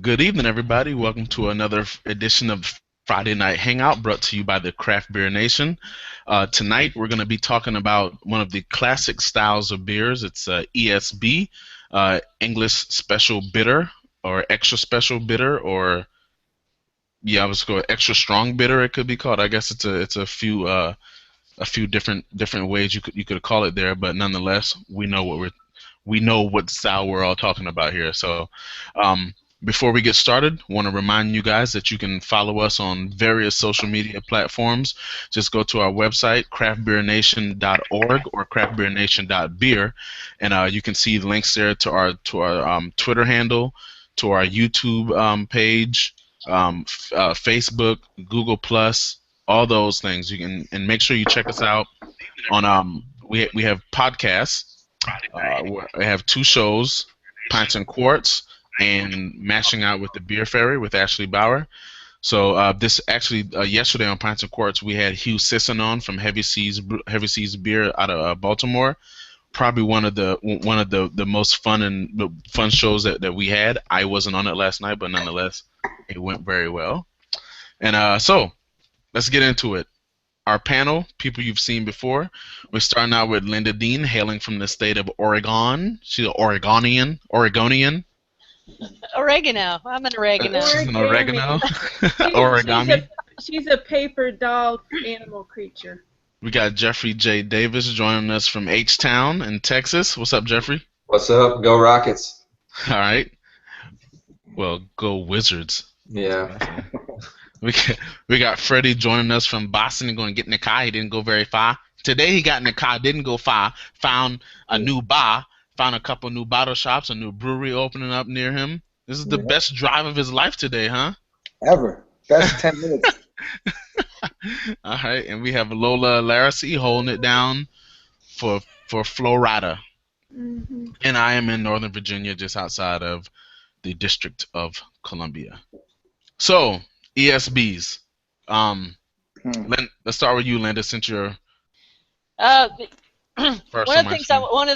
Good evening, everybody. Welcome to another edition of Friday Night Hangout brought to you by the Craft Beer Nation. Tonight, we're going to be talking about one of the classic styles of beers. It's ESB, English Special Bitter, or Extra Special Bitter, or yeah, I was going extra strong bitter. It could be called. I guess it's a few different ways you could call it there, but nonetheless, we know what style we're all talking about here. So, before we get started, want to remind you guys that you can follow us on various social media platforms. Just go to our website, craftbeernation.org or craftbeernation.beer, and you can see links there to our Twitter handle, to our YouTube page, Facebook, Google Plus, all those things. You can, and make sure you check us out on we have podcasts. We have two shows, Pints and Quarts and Mashing Out with the Beer Fairy with Ashley Bauer. So this actually yesterday on Pints and Quarts we had Hugh Sisson on from Heavy Seas Beer out of Baltimore. Probably one of the most fun shows that we had. I wasn't on it last night, but nonetheless, it went very well. And so let's get into it. Our panel, people you've seen before. We're starting out with Linda Dean, hailing from the state of Oregon. She's an Oregonian. Oregano. I'm an oregano. She's an oregano. Origami. She's a paper dog animal creature. We got Jeffrey J. Davis joining us from H-Town in Texas. What's up, Jeffrey? What's up? Go Rockets. All right. Well, go Wizards. Yeah. We got Freddie joining us from Boston and going to get in the car. He didn't go very far. Today he got in the car, didn't go far, found a new bar, found a couple new bottle shops, a new brewery opening up near him. This is the best drive of his life today, huh? Ever. Best 10 minutes. All right, and we have Lola Laracy holding it down for Florida. Mm-hmm. And I am in Northern Virginia, just outside of the District of Columbia. So, ESBs. Let's start with you, Linda, since you're first One of the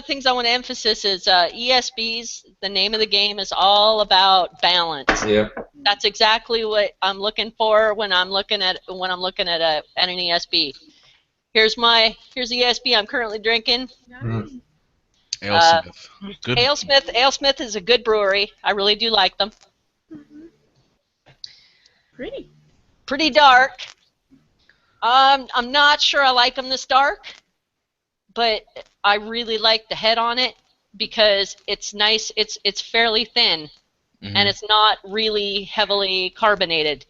things I want to emphasize is ESBs. The name of the game is all about balance. Yeah. That's exactly what I'm looking for when I'm looking at an ESB. Here's the ESB I'm currently drinking. Mm. AleSmith. Good. AleSmith is a good brewery. I really do like them. Mm-hmm. Pretty dark. I'm not sure I like them this dark, but I really like the head on it because it's nice. It's fairly thin, and it's not really heavily carbonated.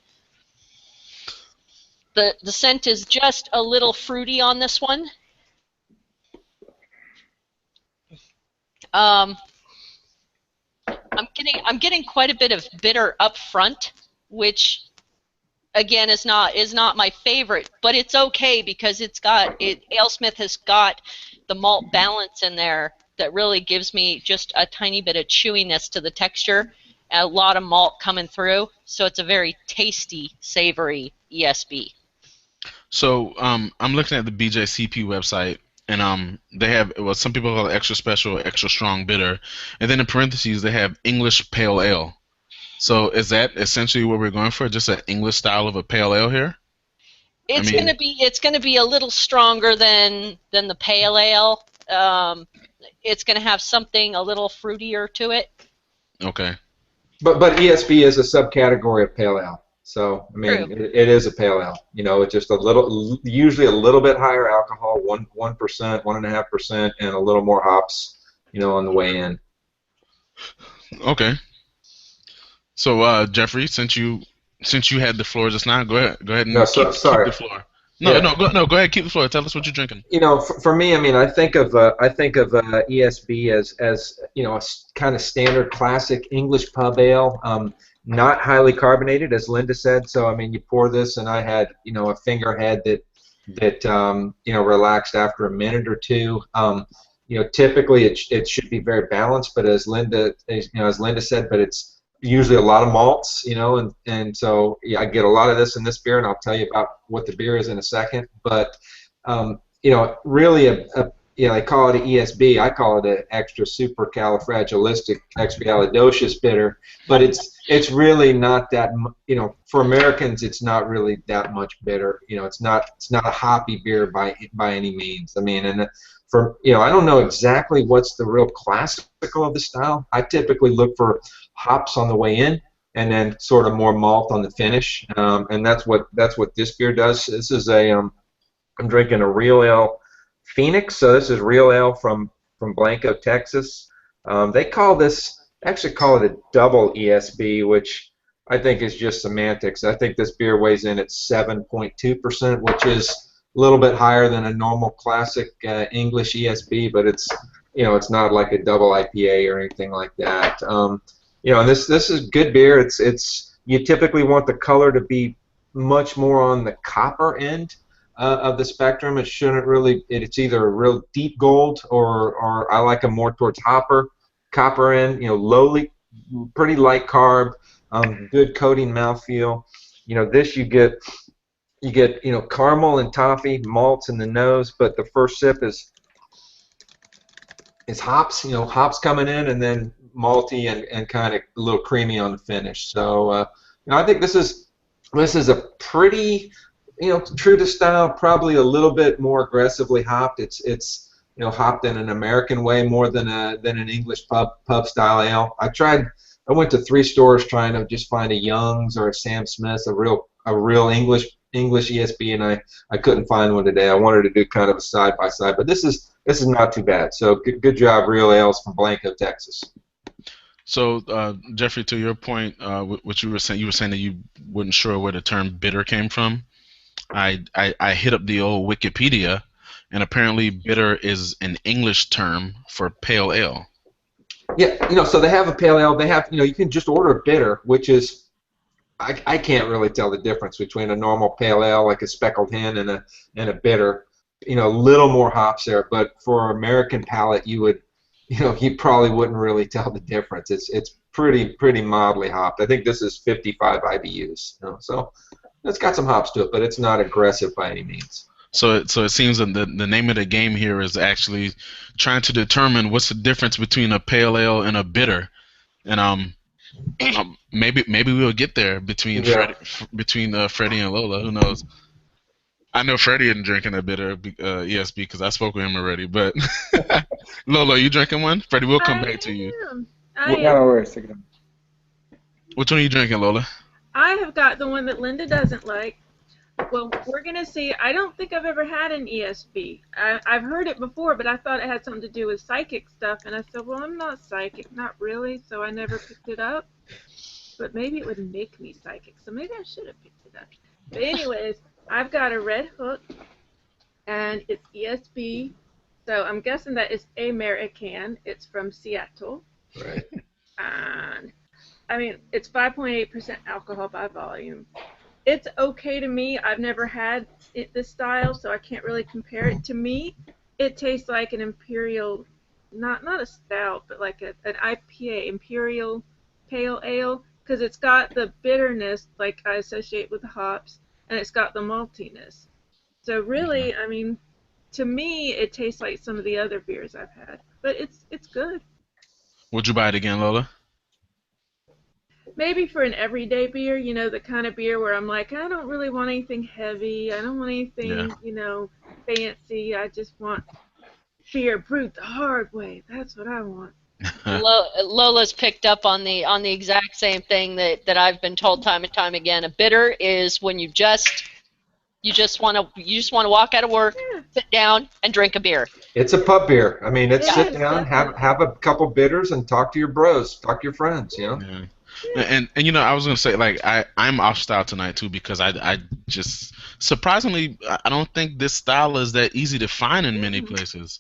The scent is just a little fruity on this one. I'm getting quite a bit of bitter up front, which again is not my favorite, but it's okay because AleSmith has got the malt balance in there that really gives me just a tiny bit of chewiness to the texture and a lot of malt coming through, so it's a very tasty, savory ESB. So I'm looking at the BJCP website, and they have, well, some people call it extra special, extra strong bitter, and then in parentheses they have English pale ale. So is that essentially what we're going for? Just an English style of a pale ale here? It's gonna be a little stronger than the pale ale. It's gonna have something a little fruitier to it. Okay. But ESB is a subcategory of pale ale. So I mean, it is a pale ale. You know, it's just usually a little bit higher alcohol, 1%, 1.5%, and a little more hops. You know, on the way in. Okay. So Jeffrey, since you had the floor just now, go ahead and keep the floor. Go ahead, keep the floor. Tell us what you're drinking. You know, for me, I mean, I think of ESB as you know, a kind of standard classic English pub ale. Not highly carbonated, as Linda said. So I mean, you pour this, and I had, you know, a finger head that you know, relaxed after a minute or two. You know, typically it should be very balanced, but as Linda said, but it's usually a lot of malts, you know, and so yeah, I get a lot of this in this beer, and I'll tell you about what the beer is in a second. But you know, really a they call it an ESB. I call it an extra supercalifragilisticexpialidocious bitter. But it's really not that. For Americans, it's not really that much bitter. It's not a hoppy beer by any means. I mean, and I don't know exactly what's the real classical of the style. I typically look for hops on the way in, and then sort of more malt on the finish. And that's what this beer does. This is I'm drinking a Real Ale Phoenix. So this is Real Ale from Blanco, Texas. They actually call it a double ESB, which I think is just semantics. I think this beer weighs in at 7.2%, which is a little bit higher than a normal classic English ESB, but it's not like a double IPA or anything like that. And this is good beer. It's you typically want the color to be much more on the copper end of the spectrum. It shouldn't really. It's either a real deep gold or I like a more towards copper end. Lowly, pretty light carb, good coating mouthfeel. This you get caramel and toffee, malts in the nose, but the first sip is hops. Hops coming in, and then malty and kind of a little creamy on the finish. So I think this is a pretty true to style, probably a little bit more aggressively hopped. It's hopped in an American way more than an English pub style ale. I went to 3 stores trying to just find a Young's or a Sam Smith's, a real English ESB, and I couldn't find one today. I wanted to do kind of a side by side, but this is not too bad. So good job, Real Ales from Blanco, Texas. So Jeffrey, to your point, what you were saying that you weren't sure where the term bitter came from. I hit up the old Wikipedia, and apparently bitter is an English term for pale ale. Yeah, so they have a pale ale. They have, you can just order a bitter, which is, I can't really tell the difference between a normal pale ale like a Speckled Hen and a bitter. A little more hops there, but for American palate, you probably wouldn't really tell the difference. It's pretty mildly hopped. I think this is 55 IBUs. So it's got some hops to it, but it's not aggressive by any means. So it seems that the name of the game here is actually trying to determine what's the difference between a pale ale and a bitter, and maybe we'll get there between Freddie and Lola. Who knows? I know Freddie isn't drinking a bitter ESB because I spoke with him already. But Lola, you drinking one? Freddie, we'll come back to you. No worries. Which one are you drinking, Lola? I have got the one that Linda doesn't like. Well, we're going to see. I don't think I've ever had an ESB. I've heard it before, but I thought it had something to do with psychic stuff. And I said, well, I'm not psychic. Not really, so I never picked it up. But maybe it would make me psychic, so maybe I should have picked it up. But anyways, I've got a Red Hook, and it's ESB. So I'm guessing that it's American. It's from Seattle. Right. And, I mean, it's 5.8% alcohol by volume. It's okay to me. I've never had this style, so I can't really compare it. To me, it tastes like an imperial, not a stout, but like an IPA, imperial pale ale, because it's got the bitterness like I associate with the hops, and it's got the maltiness. So really, I mean, to me, it tastes like some of the other beers I've had, but it's good. Would you buy it again, Lola? Maybe for an everyday beer, the kind of beer where I'm like, I don't really want anything heavy. I don't want anything, fancy. I just want beer brewed the hard way. That's what I want. Lola's picked up on the exact same thing that I've been told time and time again. A bitter is when you just want to walk out of work, sit down, and drink a beer. It's a pub beer. I mean, it's sit down, have a couple bitters, and talk to your bros, talk to your friends. Yeah. And I was gonna say, like, I'm off style tonight too, because I just surprisingly I don't think this style is that easy to find in many places.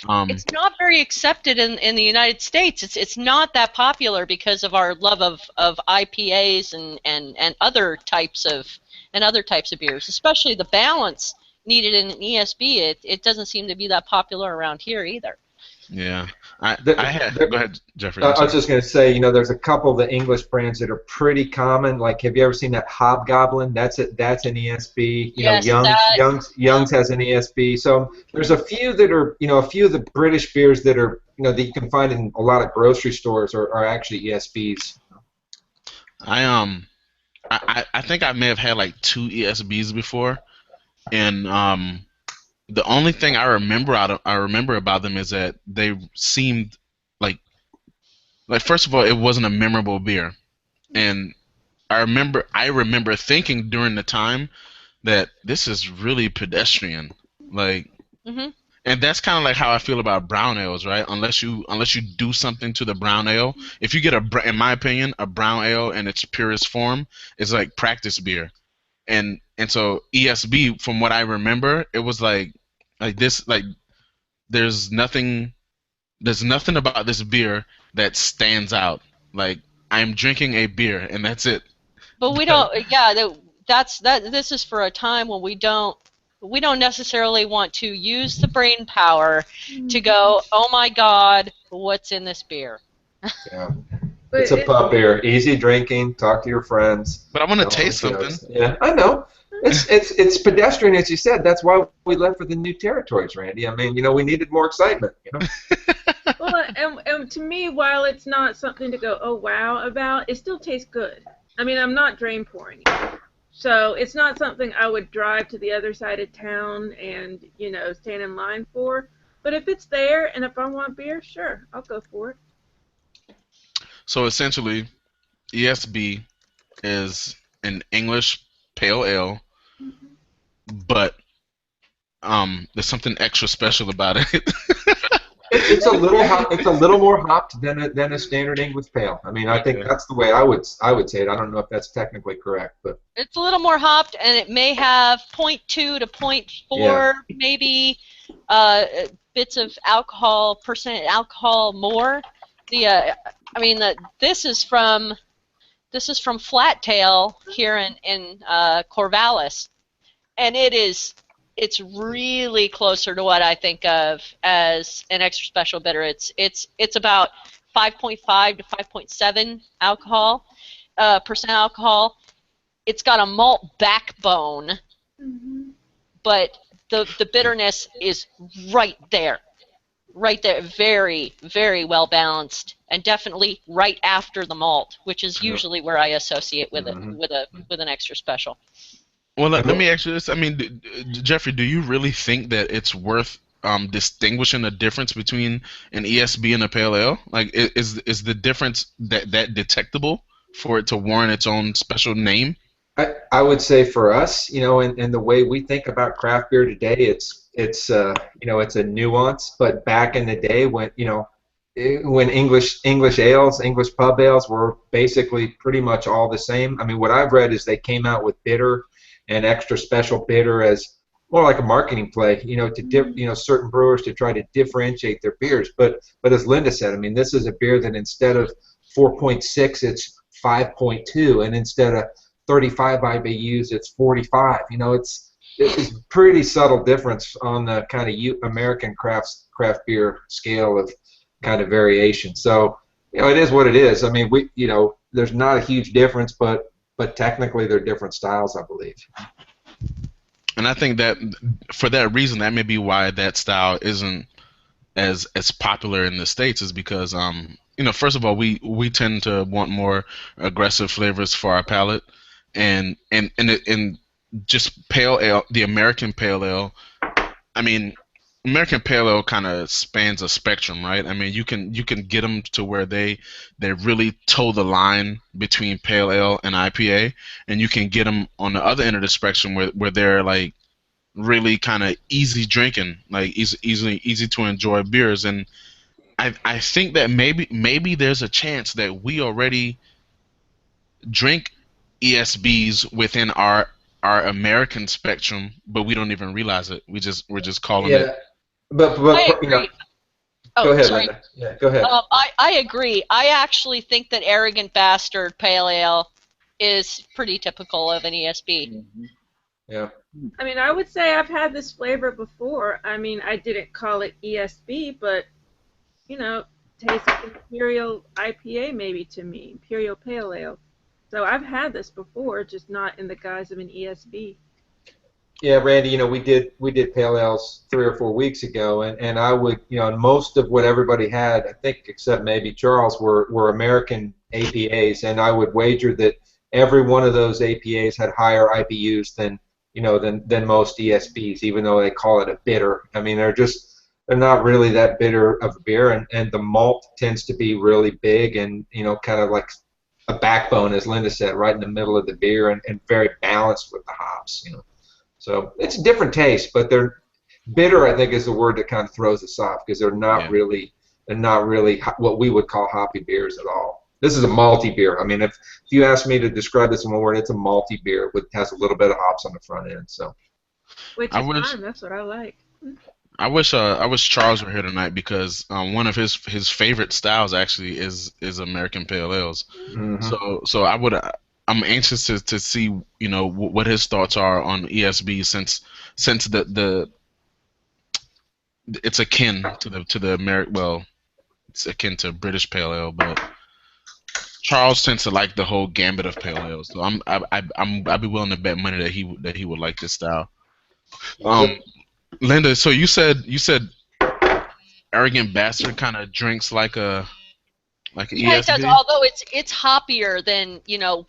It's not very accepted in the United States. It's not that popular because of our love of IPAs and other types of beers, especially the balance needed in an ESB. It doesn't seem to be that popular around here either. Yeah. The, I had. Go the, ahead, Jeffrey. I'm I was sorry. just going to say, there's a couple of the English brands that are pretty common. Like, have you ever seen that Hobgoblin? That's an ESB. Yes, Young's has an ESB. So there's a few that are, a few of the British beers that are, that you can find in a lot of grocery stores are actually ESBs. I I think I may have had like 2 ESBs before, and the only thing I remember about them is that they seemed like first of all, it wasn't a memorable beer, and I remember thinking during the time that this is really pedestrian, like, hmm and that's kind of like how I feel about brown ales, right? Unless you do something to the brown ale, if you get in my opinion, a brown ale in its purest form is like practice beer, and so ESB, from what I remember, it was like this, like there's nothing there's nothing about this beer that stands out. Like, I'm drinking a beer and that's it. But we don't. Yeah, that. This is for a time when we don't. We don't necessarily want to use the brain power to go, oh my God, what's in this beer? Yeah. But It's a pub beer, easy drinking. Talk to your friends. But I want to Don't taste like, something. Yeah, I know. It's pedestrian, as you said. That's why we left for the new territories, Randy. I mean, we needed more excitement. well, and to me, while it's not something to go, oh wow, about, it still tastes good. I mean, I'm not drain pouring it. So it's not something I would drive to the other side of town and, stand in line for. But if it's there and if I want beer, sure, I'll go for it. So essentially, ESB is an English pale ale, but there's something extra special about it. It's a little more hopped than a standard English pale. I mean, I think that's the way I would say it. I don't know if that's technically correct, but It's a little more hopped, and it may have 0.2 to 0.4, maybe bits of percent alcohol more. This is from Flat Tail here in Corvallis, and it's really closer to what I think of as an extra special bitter. It's about 5.5 to 5.7 alcohol percent alcohol. It's got a malt backbone, but the bitterness is right there, very, very well balanced, and definitely right after the malt, which is usually where I associate with it with an extra special. Well, let me ask you this. I mean, Jeffrey, do you really think that it's worth distinguishing the difference between an ESB and a pale ale? Like, is the difference that detectable for it to warrant its own special name? I would say for us, and the way we think about craft beer today, it's a nuance. But back in the day, when English ales, English pub ales were basically pretty much all the same. I mean, what I've read is they came out with bitter and extra special bitter as more like a marketing play, to certain brewers to try to differentiate their beers. But as Linda said, I mean, this is a beer that instead of 4.6, it's 5.2, and instead of 35 IBUs, it's 45. It's a pretty subtle difference on the kind of American craft beer scale of kind of variation. So, it is what it is. I mean, there's not a huge difference, but technically they're different styles, I believe. And I think that for that reason, that may be why that style isn't as popular in the States, is because first of all, we tend to want more aggressive flavors for our palate, and just pale ale, the American pale ale. I mean, American pale ale kind of spans a spectrum, right? I mean, you can get them to where they really toe the line between pale ale and IPA, and you can get them on the other end of the spectrum where they're like really kind of easy drinking, like easy to enjoy beers. And I think that maybe there's a chance that we already drink ESBs within our American spectrum, but we don't even realize it. We're just calling it. But I agree. Go ahead, sorry. Linda. Yeah, go ahead. I agree. I actually think that Arrogant Bastard Pale Ale is pretty typical of an ESB. Yeah. I mean, I would say I've had this flavor before. I mean, I didn't call it ESB, but you know, tastes like Imperial IPA maybe to me, Imperial Pale Ale. So I've had this before, just not in the guise of an ESB. Yeah, Randy, we did pale ales 3 or 4 weeks ago, and I would, most of what everybody had, I think, except maybe Charles, were American APAs, and I would wager that every one of those APAs had higher IBUs than most ESBs, even though they call it a bitter. I mean, they're not really that bitter of a beer, and the malt tends to be really big and kind of like a backbone, as Linda said, right in the middle of the beer, and very balanced with the hops. So it's a different taste, but they're bitter. I think is the word that kind of throws us off because they're not really what we would call hoppy beers at all. This is a malty beer. I mean, if you ask me to describe this in one word, it's a malty beer with has a little bit of hops on the front end. So Which I is wish fine. That's what I like. I wish Charles were here tonight because one of his favorite styles actually is American Pale Ales. mhm. So I'm anxious to see what his thoughts are on ESB since the it's akin to the American, well, it's akin to British Pale Ale, but Charles tends to like the whole gambit of pale ales. So I'd be willing to bet money that he would like this style. Well, Linda, so you said arrogant bastard kind of drinks like an Yeah, it does. ESB. Although it's hoppier than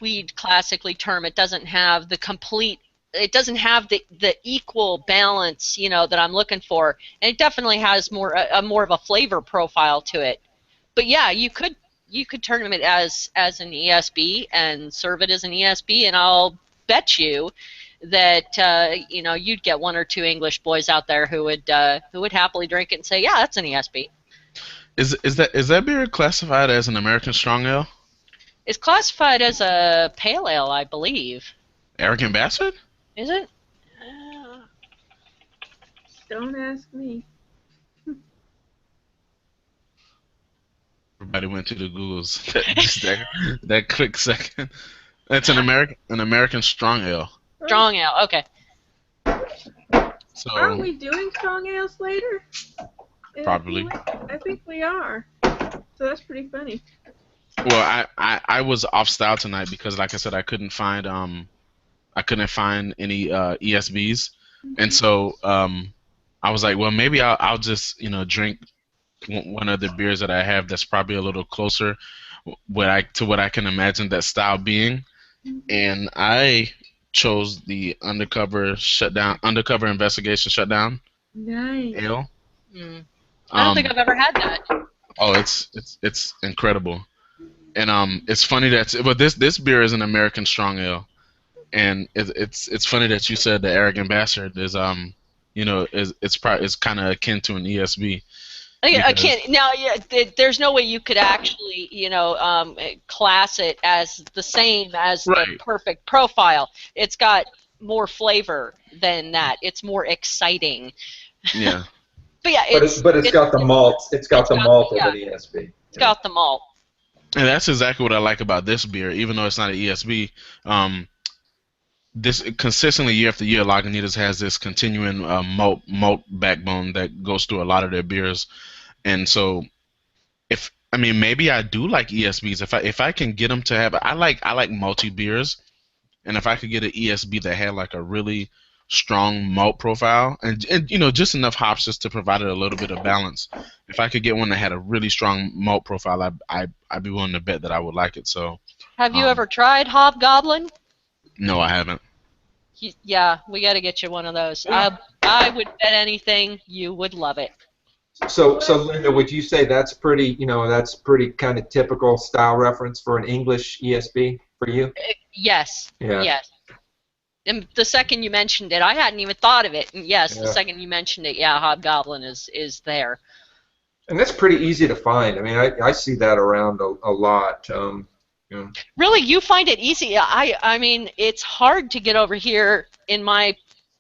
we'd classically term. It doesn't have the complete. It doesn't have the equal balance that I'm looking for, and it definitely has more of a flavor profile to it. But yeah, you could term it as an ESB and serve it as an ESB, and I'll bet you that you'd get one or two English boys out there who would happily drink it and say, yeah, that's an ESB. Is that beer classified as an American strong ale? It's classified as a pale ale, I believe. Arrogant bastard? Is it? Don't ask me. Everybody went to the Googles just that quick second. It's an American strong ale. Strong ale. Okay. So Aren't we doing strong ales later? probably. I think we are. So that's pretty funny. Well, I was off style tonight because, like I said, I couldn't find any ESBs, and so I was like, well, maybe I'll just drink one of the beers that I have that's probably a little closer to what I can imagine that style being, and I chose the undercover investigation shutdown Nice. ale. I don't think I've ever had that. Oh, it's incredible, and it's funny but this beer is an American strong ale, and it's funny that you said the arrogant bastard is it's kind of akin to an ESB. I can't now. Yeah, there's no way you could actually, class it as the same as the Right. perfect profile. It's got more flavor than that. It's more exciting. Yeah. But yeah, But it's got the malt. It's got the malt of yeah, an ESB. it's got the malt. And that's exactly what I like about this beer, even though it's not an ESB. This consistently year after year, Lagunitas has this continuing malt backbone that goes through a lot of their beers, and so maybe I do like ESBs if I can get them to have. I like malty beers, and if I could get an ESB that had like a really strong malt profile and just enough hops just to provide it a little bit of balance. If I could get one that had a really strong malt profile, I'd be willing to bet that I would like it. So Have you ever tried Hobgoblin? no, I haven't. Yeah, we got to get you one of those. I would bet anything you would love it. So Linda, would you say that's pretty kind of typical style reference for an English ESB for you? Yes. Yeah. Yes. And the second you mentioned it, I hadn't even thought of it. And yes, Yeah. the second you mentioned it, yeah, Hobgoblin is there. And that's pretty easy to find. I mean, I see that around a lot. Really, you find it easy? I mean, it's hard to get over here in my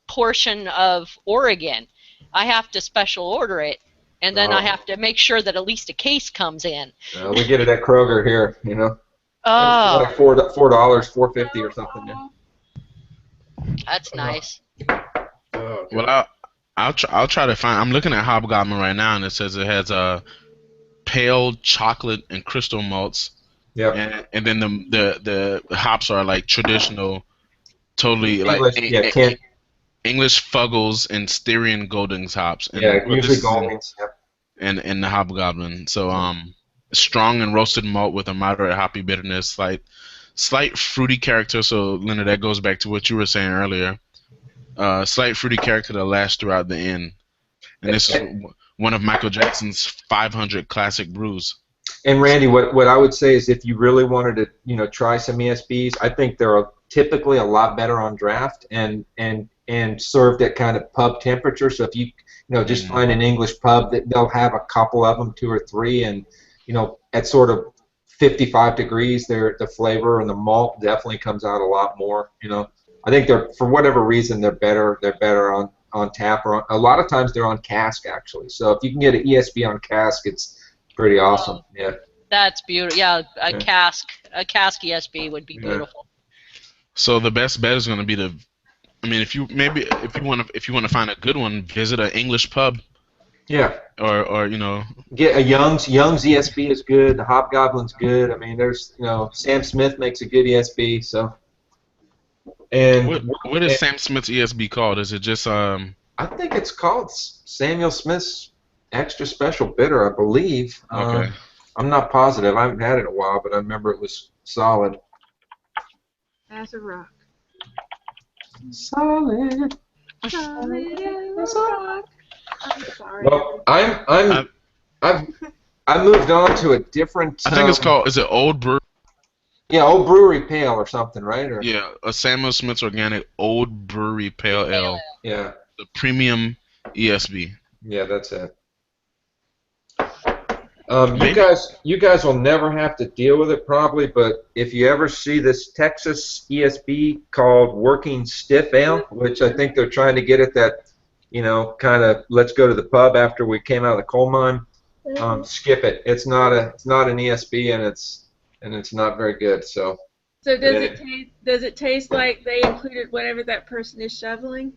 portion of Oregon. I have to special order it, and then I have to make sure that at least a case comes in. We get it at Kroger here. Oh, It's like $4, $4.50 or something. Yeah. that's nice. Oh, Well, I'll try to find. I'm looking at Hobgoblin right now, and it says it has pale chocolate and crystal malts, and then the hops are like traditional, totally like English, yeah, can't. English Fuggles and Styrian Goldings hops, and Yeah, usually this is Goldings. Yep. and the Hobgoblin. So strong and roasted malt with a moderate hoppy bitterness, slight fruity character. So Linda, that goes back to what you were saying earlier. Slight fruity character that lasts throughout the end. And this is one of Michael Jackson's 500 classic brews. And Randy, what I would say is if you really wanted to, try some ESBs, I think they're typically a lot better on draft and served at kind of pub temperature. So if you just find an English pub, that they'll have a couple of them, 2 or 3, and at sort of 55 degrees, the flavor and the malt definitely comes out a lot more. I think for whatever reason they're better. They're better on tap, or a lot of times they're on cask actually. So if you can get an ESB on cask, it's pretty awesome. Yeah. That's beautiful. Yeah, a cask ESB would be beautiful. So the best bet is going to be if you want to find a good one, visit an English pub. Yeah. Or get a Young's ESB is good. The Hobgoblin's good. I mean, there's Sam Smith makes a good ESB. So. And what is Sam Smith's ESB called? Is it just I think it's called Samuel Smith's Extra Special Bitter, I believe. Okay. I'm not positive. I haven't had it in a while, but I remember it was solid. As a rock. Solid. Solid as a rock. I'm sorry. Well, I moved on to a different. I think it's called. Is it Old Brew? Yeah, Old Brewery Pale or something, right? Or, yeah, a Samuel Smith's Organic Old Brewery Pale Ale. Yeah. The premium ESB. Yeah, that's it. You guys will never have to deal with it probably, but if you ever see this Texas ESB called Working Stiff Ale, which I think they're trying to get at that, kind of let's go to the pub after we came out of the coal mine, skip it. It's not an ESB, and it's not very good. So does it taste like they included whatever that person is shoveling?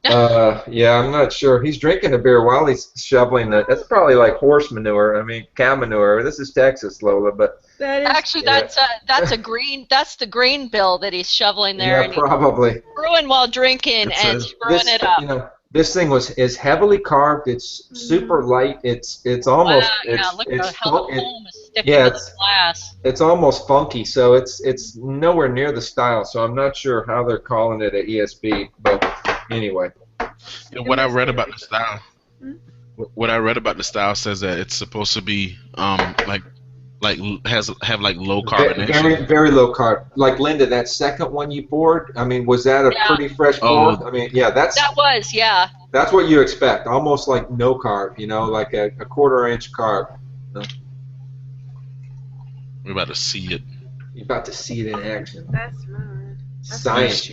Yeah, I'm not sure. He's drinking a beer while he's shoveling that. That's probably like horse manure. I mean, cow manure. This is Texas, Lola, but that's a green. That's the green bill that he's shoveling there. Yeah, and probably. He's brewing while drinking and screwing it up. This thing is heavily carved. It's super light. It's almost look at how the foam is sticking to the glass. It's almost funky, so it's nowhere near the style. So I'm not sure how they're calling it an ESB, but anyway. What I read about the style says that it's supposed to be have low carbonation. Very, very low carb. Like Linda, that second one you poured, I mean, was that a pretty fresh pour? I mean, yeah, that was. That's what you expect, almost like no carb, like a quarter-inch carb. We're about to see it. You're about to see it in action. That's right. Science,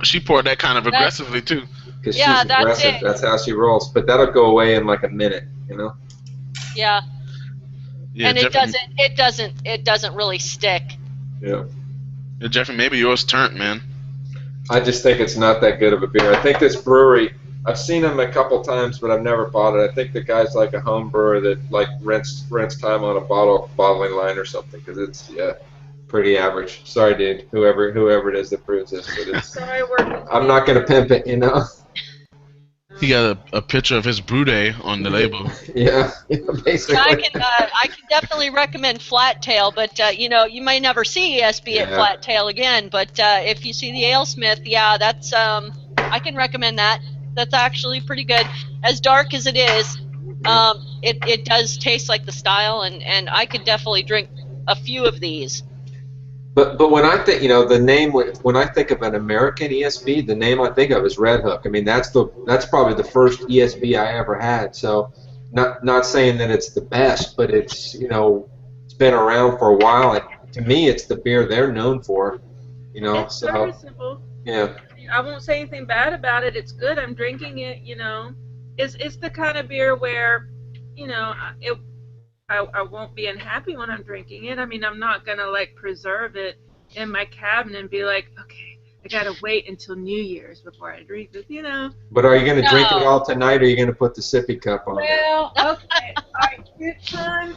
She poured that kind of aggressively too. Because she's aggressive. That's how she rolls. But that'll go away in like a minute, Yeah. And it doesn't really stick. Yeah. Jeffrey, maybe yours turned, man. I just think it's not that good of a beer. I think this brewery, I've seen them a couple times, but I've never bought it. I think the guy's like a home brewer that like rents time on a bottling line or something, because it's pretty average. Sorry, dude. Whoever it is that brews this, but it's. I'm not gonna pimp it, He got a picture of his brew day on the label. Yeah, basically. I can definitely recommend Flat Tail, but you may never see ESB at Flat Tail again. But if you see the AleSmith, that's I can recommend that. That's actually pretty good. As dark as it is, it does taste like the style, and I could definitely drink a few of these. But when I think, the name, when I think of an American ESB, the name I think of is Red Hook. I mean, that's probably the first ESB I ever had. So, not saying that it's the best, but it's it's been around for a while. And to me, it's the beer they're known for. It's serviceable. Yeah. I won't say anything bad about it. It's good. I'm drinking it. It's the kind of beer where, I won't be unhappy when I'm drinking it. I mean, I'm not going to, preserve it in my cabinet and be like, okay, I gotta wait until New Year's before I drink this, you know. But are you going to drink it No. all tonight, or are you going to put the sippy cup on? Well, okay, all right, good time.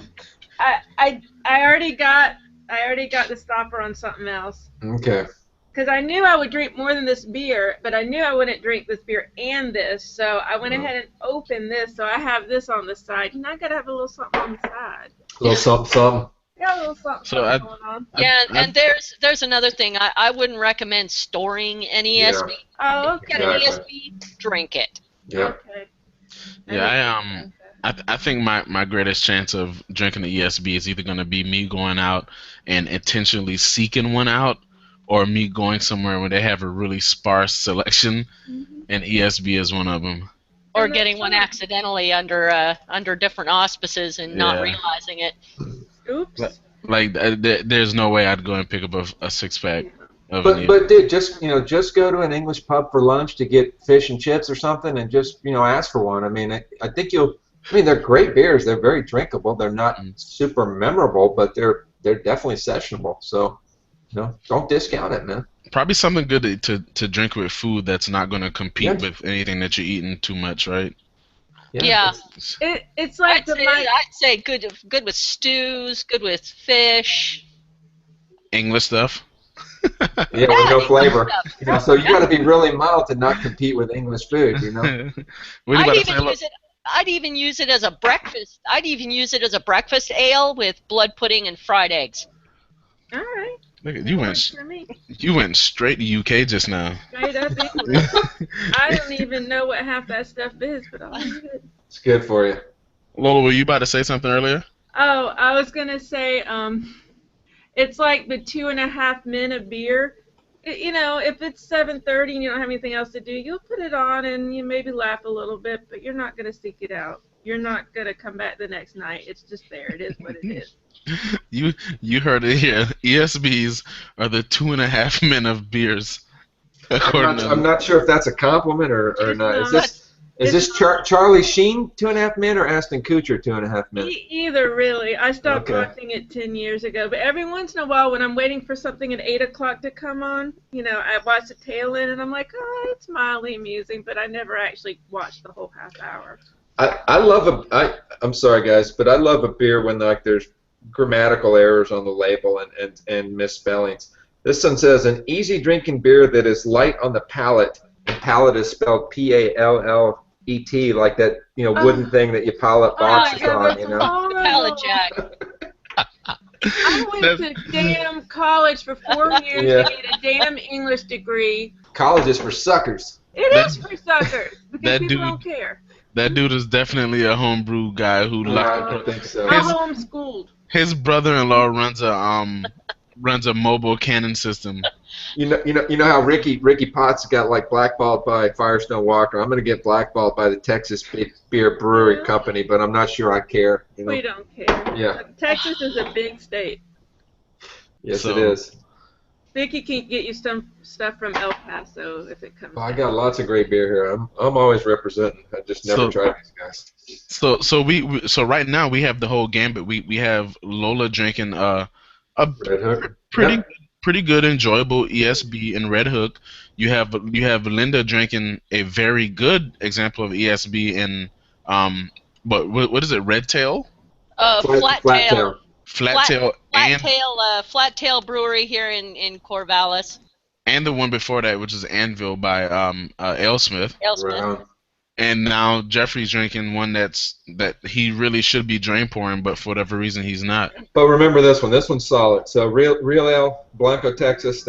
I already got the stopper on something else. Okay. Because I knew I would drink more than this beer, but I knew I wouldn't drink this beer and this, so I went ahead and opened this, so I have this on the side. And I gotta have a little something on the side. A little something, something. Yeah, a little something, going on. Yeah, and there's another thing. I wouldn't recommend storing an ESB. Oh, okay. Get an ESB, drink it. Yeah. Okay. Yeah, I think my greatest chance of drinking the ESB is either going to be me going out and intentionally seeking one out, or me going somewhere where they have a really sparse selection, and ESB is one of them. Or getting one accidentally under different auspices and not realizing it. Oops. Like there's no way I'd go and pick up a six-pack. But dude, just go to an English pub for lunch to get fish and chips or something, and just ask for one. I mean, I think they're great beers. They're very drinkable. They're not super memorable, but they're definitely sessionable. So, don't discount it, man. Probably something good to drink with food that's not going to compete with anything that you're eating too much, right? Yeah. It's like I'd say good with stews, good with fish. English stuff. Yeah, with no flavor. So you got to be really mild to not compete with English food. I'd even use it as a breakfast. I'd even use it as a breakfast ale with blood pudding and fried eggs. All right. Look at you went straight to UK just now. Straight up English. I don't even know what half that stuff is, but I'll eat it. It's good for you. Lola, were you about to say something earlier? Oh, I was gonna say, it's like the 2.5 men of beer. If it's 7:30 and you don't have anything else to do, you'll put it on and you maybe laugh a little bit, but you're not gonna seek it out. You're not gonna come back the next night. It's just there. It is what it is. You heard it here. ESBs are the 2.5 men of beers. I'm not sure if that's a compliment or not. Is this Charlie Sheen 2.5 men or Ashton Kutcher 2.5 men? Either, really. I stopped watching it 10 years ago, but every once in a while when I'm waiting for something at 8 o'clock to come on, I watch the tail end and I'm like, oh, it's mildly amusing, but I never actually watched the whole half hour. I'm sorry, guys, but I love a beer when there's grammatical errors on the label and misspellings. This one says, an easy drinking beer that is light on the palate, and palate is spelled P-A-L-L-E-T, like that wooden thing that you pile up boxes on. Palate jack. I went to damn college for 4 years to get a damn English degree. College is for suckers. It is for suckers because people don't care. That dude is definitely a homebrew guy who I don't think so. I'm homeschooled. His brother-in-law runs a mobile cannon system. You know how Ricky Potts got blackballed by Firestone Walker. I'm gonna get blackballed by the Texas Beer Brewery Company, but I'm not sure I care. We don't care. Yeah. Texas is a big state. Yes, it is. Vicky can get you some stuff from El Paso if it comes. I got lots of great beer here. I'm always representing. I just never tried these guys. So right now we have the whole gambit. We have Lola drinking a Red Hook. pretty good, enjoyable ESB and Red Hook. You have Linda drinking a very good example of ESB in but what is it? Red Tail? Flat Tail. Flat Tail Brewery here in Corvallis. And the one before that, which is Anvil by AleSmith. Right. And now Jeffrey's drinking one that he really should be drain pouring, but for whatever reason he's not. But remember this one. This one's solid. So Real Ale, Blanco, Texas.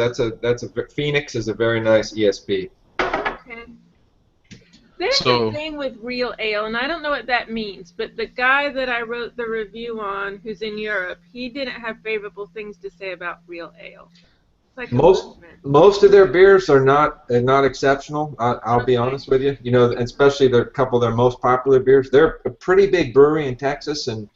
Phoenix is a very nice ESB. Okay. There's a thing with Real Ale, and I don't know what that means, but the guy that I wrote the review on, who's in Europe, he didn't have favorable things to say about Real Ale. Like most of their beers are not exceptional. I'll be honest with you. Especially a couple of their most popular beers. They're a pretty big brewery in Texas, and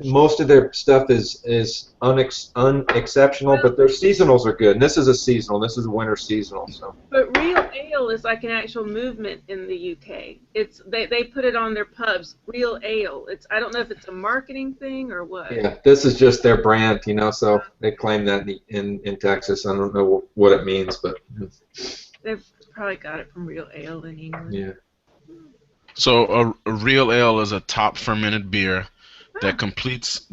most of their stuff is unexceptional. But their seasonals are good. And this is a seasonal. This is a winter seasonal. So. But Real ale is like an actual movement in the UK. It's they put it on their pubs. Real ale. It's I don't know if it's a marketing thing or what. Yeah, this is just their brand, you know. So they claim that in Texas. I don't know what it means, but They've probably got it from Real Ale in England. yeah. So a real ale is a top fermented beer that completes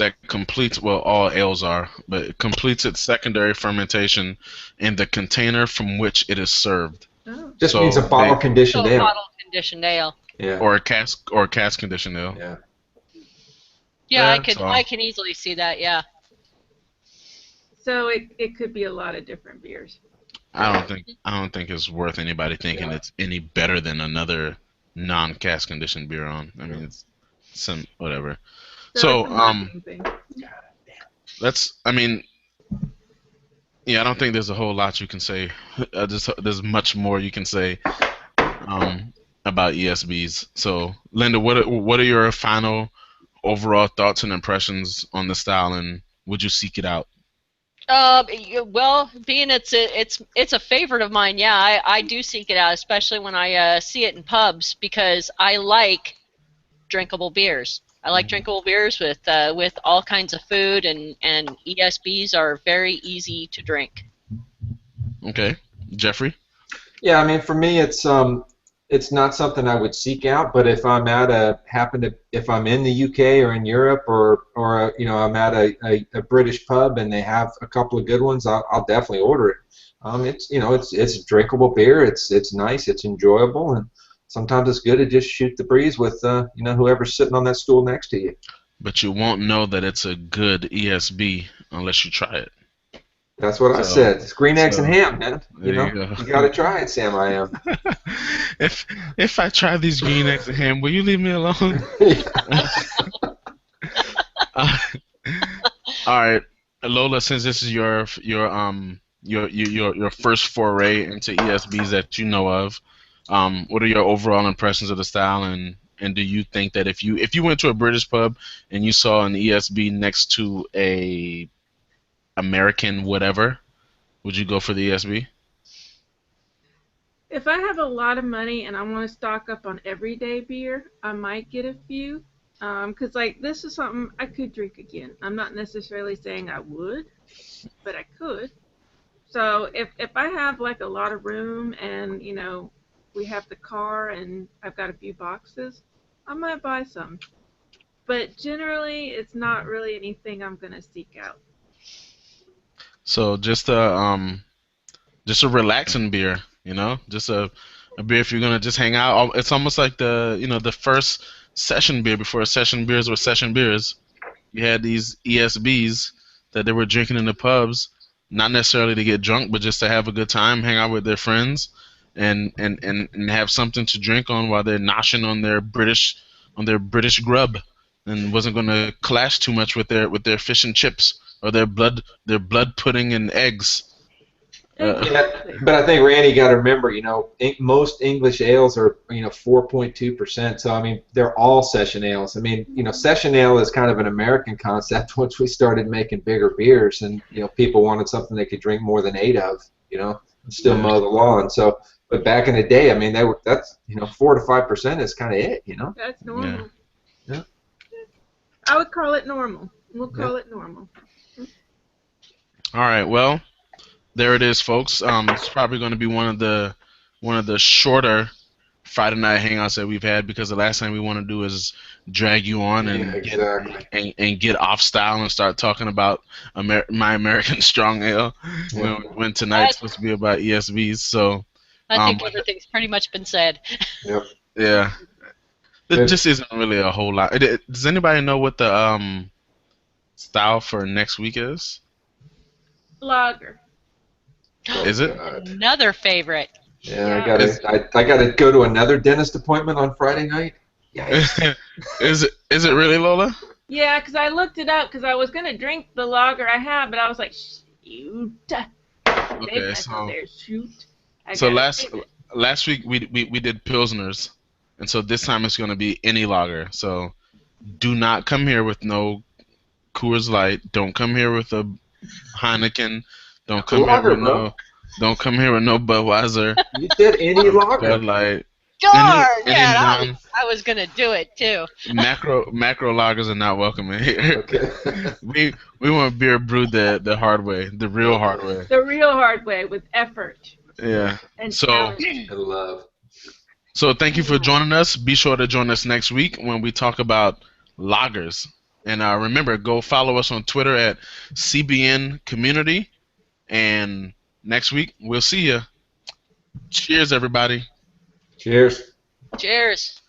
well, all ales are, but it completes its secondary fermentation in the container from which it is served. Oh. Just means a bottle conditioned ale. Bottle conditioned ale. Yeah. Or a cask conditioned ale. Yeah. Yeah, So- I can easily see that. Yeah. So it could be a lot of different beers. I don't think it's worth anybody thinking it's any better than another non-cask conditioned beer on. I mean, it's some whatever. So it's a marketing thing. I don't think there's a whole lot you can say. There's much more you can say about ESBs. So, Linda, what are your final overall thoughts and impressions on the style, and would you seek it out? Well, being it's a favorite of mine, yeah, I do seek it out, especially when I see it in pubs, because I like drinkable beers. I like drinkable beers with all kinds of food, and ESBs are very easy to drink. Okay, Jeffrey. Yeah, I mean, for me, it's not something I would seek out. But if I'm if I'm in the UK or in Europe or I'm at a British pub and they have a couple of good ones, I'll definitely order it. It's drinkable beer. It's nice. It's enjoyable, and sometimes it's good to just shoot the breeze with whoever's sitting on that stool next to you. But you won't know that it's a good ESB unless you try it. That's what I said. It's green eggs and ham, man. You go. got to try it, Sam. I am. If I try these green eggs and ham, will you leave me alone? All right, Lola. Since this is your first foray into ESBs that you know of, what are your overall impressions of the style, and do you think that if you went to a British pub and you saw an ESB next to a American whatever, would you go for the ESB? If I have a lot of money and I want to stock up on everyday beer, I might get a few. Because this is something I could drink again. I'm not necessarily saying I would, but I could. So if I have a lot of room and we have the car and I've got a few boxes, I might buy some. But generally, it's not really anything I'm gonna seek out. So just a relaxing beer, just a beer if you're gonna just hang out. It's almost like the first session beer before session beers were session beers. You had these ESBs that they were drinking in the pubs, not necessarily to get drunk, but just to have a good time, hang out with their friends, and have something to drink on while they're noshing on their British grub, and wasn't gonna clash too much with their fish and chips or their blood pudding and eggs. But I think Randy got to remember, most English ales are 4.2%. So I mean, they're all session ales. I mean, session ale is kind of an American concept. Once we started making bigger beers, and people wanted something they could drink more than 8 of, and still mow the lawn. So, but back in the day, I mean, that's 4 to 5% is kind of it, That's normal. Yeah. I would call it normal. We'll call it normal. All right, well, there it is, folks. It's probably going to be one of the shorter Friday night hangouts that we've had, because the last thing we want to do is drag you on and get off style and start talking about my American Strong Ale when tonight's supposed to be about ESBs. So I think everything's pretty much been said. Yep. Yeah, there just isn't really a whole lot. Does anybody know what the style for next week is? Lager. Is it? Another favorite. Yeah, I gotta go to another dentist appointment on Friday night. Yikes. Is it really, Lola? Yeah, because I looked it up because I was gonna drink the lager I have, but I was like, shoot. Okay, so last week we did Pilsners, and so this time it's gonna be any lager. So do not come here with no Coors Light. Don't come here with a Heineken. Don't come here with Don't come here with no Budweiser, You said any lager. Bud Light. Darn! Any Yeah, I was gonna do it too. macro lagers are not welcome in here. Okay. We want beer brewed the hard way, the real hard way. The real hard way with effort Yeah. and So talent. And love. so thank you for joining us. Be sure to join us next week when we talk about lagers. And remember, go follow us on Twitter at CBN Community. And next week we'll see you. Cheers, everybody. Cheers. Cheers.